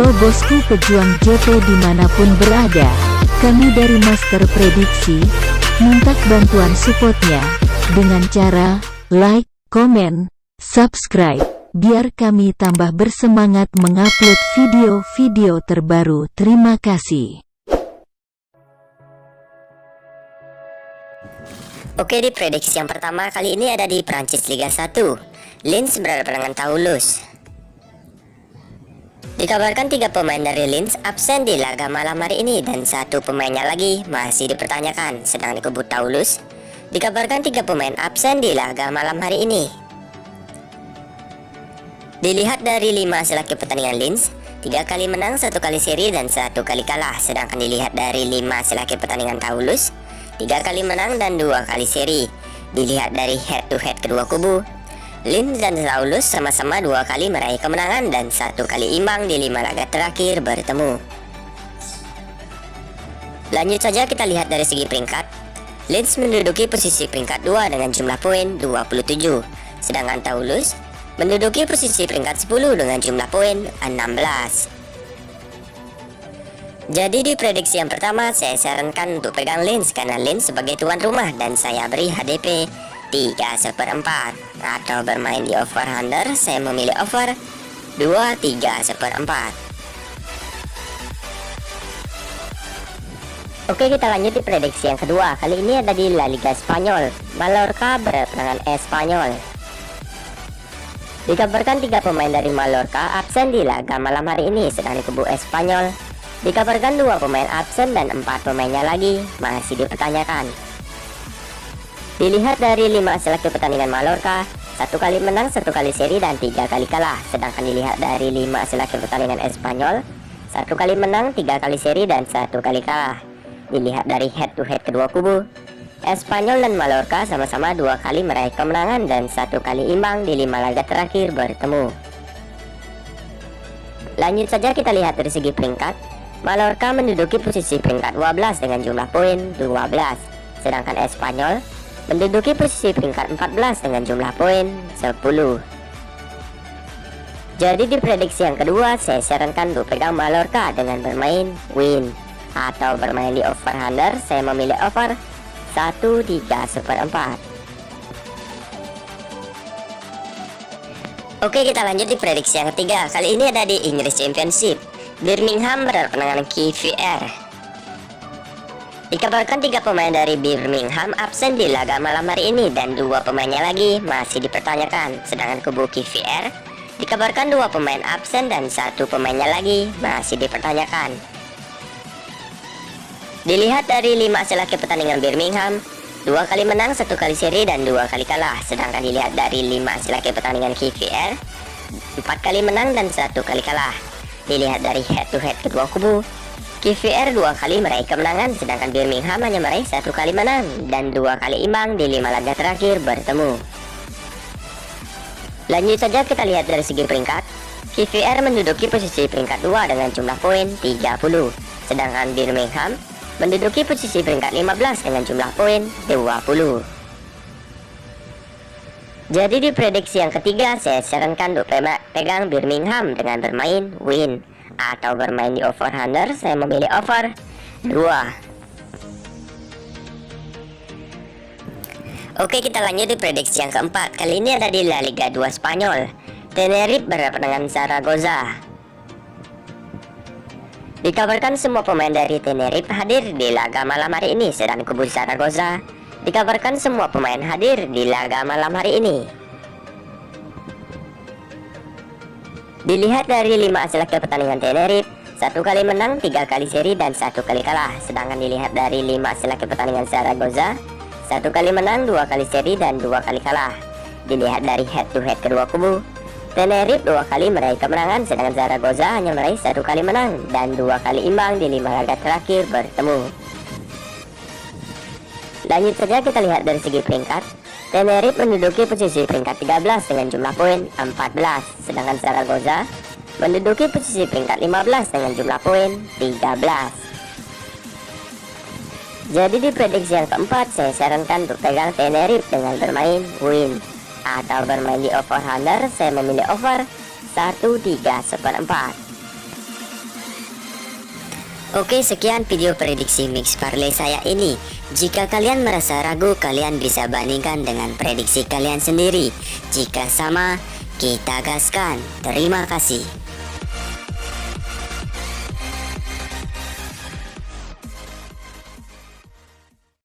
Halo bosku pejuang JP dimanapun berada, kami dari Master Prediksi, minta bantuan supportnya, dengan cara, like, komen, subscribe, biar kami tambah bersemangat mengupload video-video terbaru. Terima kasih. Oke, di prediksi yang pertama kali ini ada di Prancis Liga 1. Lens berhadapan dengan Toulouse. Dikabarkan 3 pemain dari Lens absen di laga malam hari ini dan 1 pemainnya lagi masih dipertanyakan. Sedang di kubu Toulouse, dikabarkan 3 pemain absen di laga malam hari ini. Dilihat dari 5 hasil akhir pertandingan Lens, 3 kali menang, 1 kali seri dan 1 kali kalah. Sedangkan dilihat dari 5 hasil akhir pertandingan Toulouse, 3 kali menang dan 2 kali seri. Dilihat dari head to head kedua kubu, Lens dan Toulouse sama-sama 2 kali meraih kemenangan dan 1 kali imbang di 5 laga terakhir bertemu. Lanjut saja kita lihat dari segi peringkat. Lens menduduki posisi peringkat 2 dengan jumlah poin 27, sedangkan Toulouse menduduki posisi peringkat 10 dengan jumlah poin 16. Jadi di prediksi yang pertama saya sarankan untuk pegang Lens karena Lens sebagai tuan rumah dan saya beri HDP 3/4 atau bermain di over under saya memilih over 2/3/4. Oke, kita lanjut di prediksi yang kedua. Kali ini ada di La Liga Spanyol. Mallorca berhadapan dengan Espanyol. Dikabarkan 3 pemain dari Mallorca absen di laga malam hari ini, sedang di kubu Espanyol dikabarkan 2 pemain absen dan 4 pemainnya lagi masih dipertanyakan. Dilihat dari 5 hasil akhir pertandingan Mallorca, 1 kali menang, 1 kali seri dan 3 kali kalah. Sedangkan dilihat dari 5 hasil akhir pertandingan Espanyol, 1 kali menang, 3 kali seri dan 1 kali kalah. Dilihat dari head to head kedua kubu, Espanyol dan Mallorca sama-sama 2 kali meraih kemenangan dan 1 kali imbang di 5 laga terakhir bertemu. Lanjut saja kita lihat dari segi peringkat. Mallorca menduduki posisi peringkat 12 dengan jumlah poin 12, sedangkan Espanyol menduduki posisi peringkat 14 dengan jumlah poin 10. Jadi di prediksi yang kedua saya sarankan untuk pegang Mallorca dengan bermain win atau bermain di over under saya memilih over 1/3/4. Oke, kita lanjut di prediksi yang ketiga. Kali ini ada di Inggris Championship. Birmingham berhadapan dengan QPR. Dikabarkan 3 pemain dari Birmingham absen di laga malam hari ini dan 2 pemainnya lagi masih dipertanyakan. Sedangkan kubu QPR dikabarkan 2 pemain absen dan 1 pemainnya lagi masih dipertanyakan. Dilihat dari 5 hasil akhir pertandingan Birmingham, 2 kali menang, 1 kali seri dan 2 kali kalah. Sedangkan dilihat dari 5 hasil akhir pertandingan QPR, 4 kali menang dan 1 kali kalah. Dilihat dari head to head kedua kubu, QPR 2 kali meraih kemenangan, sedangkan Birmingham hanya meraih 1 kali menang dan 2 kali imbang di 5 laga terakhir bertemu. Lanjut saja kita lihat dari segi peringkat. QPR menduduki posisi peringkat 2 dengan jumlah poin 30, sedangkan Birmingham menduduki posisi peringkat 15 dengan jumlah poin 20. Jadi di prediksi yang ketiga saya sarankan untuk pegang Birmingham dengan bermain win atau bermain di over under saya memilih over 2. Oke, kita lanjut di prediksi yang keempat. Kali ini ada di La Liga 2 Spanyol. Tenerife berhadapan dengan Zaragoza. Dikabarkan semua pemain dari Tenerife hadir di laga malam hari ini, sedang kubu Zaragoza dikabarkan semua pemain hadir di laga malam hari ini. Dilihat dari 5 hasil akhir pertandingan Tenerife, 1 kali menang, 3 kali seri dan 1 kali kalah. Sedangkan dilihat dari 5 hasil akhir pertandingan Zaragoza, 1 kali menang, 2 kali seri dan 2 kali kalah. Dilihat dari head to head kedua kubu, Tenerife 2 kali meraih kemenangan, sedangkan Zaragoza hanya meraih 1 kali menang dan 2 kali imbang di 5 laga terakhir bertemu. Lanjut saja kita lihat dari segi peringkat. Tenerife menduduki posisi peringkat 13 dengan jumlah poin 14, sedangkan Zaragoza menduduki posisi peringkat 15 dengan jumlah poin 13. Jadi di prediksi yang keempat saya sarankan untuk pegang Tenerife dengan bermain win atau bermain di over under saya memilih over 1/3/4. Oke, sekian video prediksi mix parlay saya ini. Jika kalian merasa ragu, kalian bisa bandingkan dengan prediksi kalian sendiri. Jika sama, kita gaskan. Terima kasih.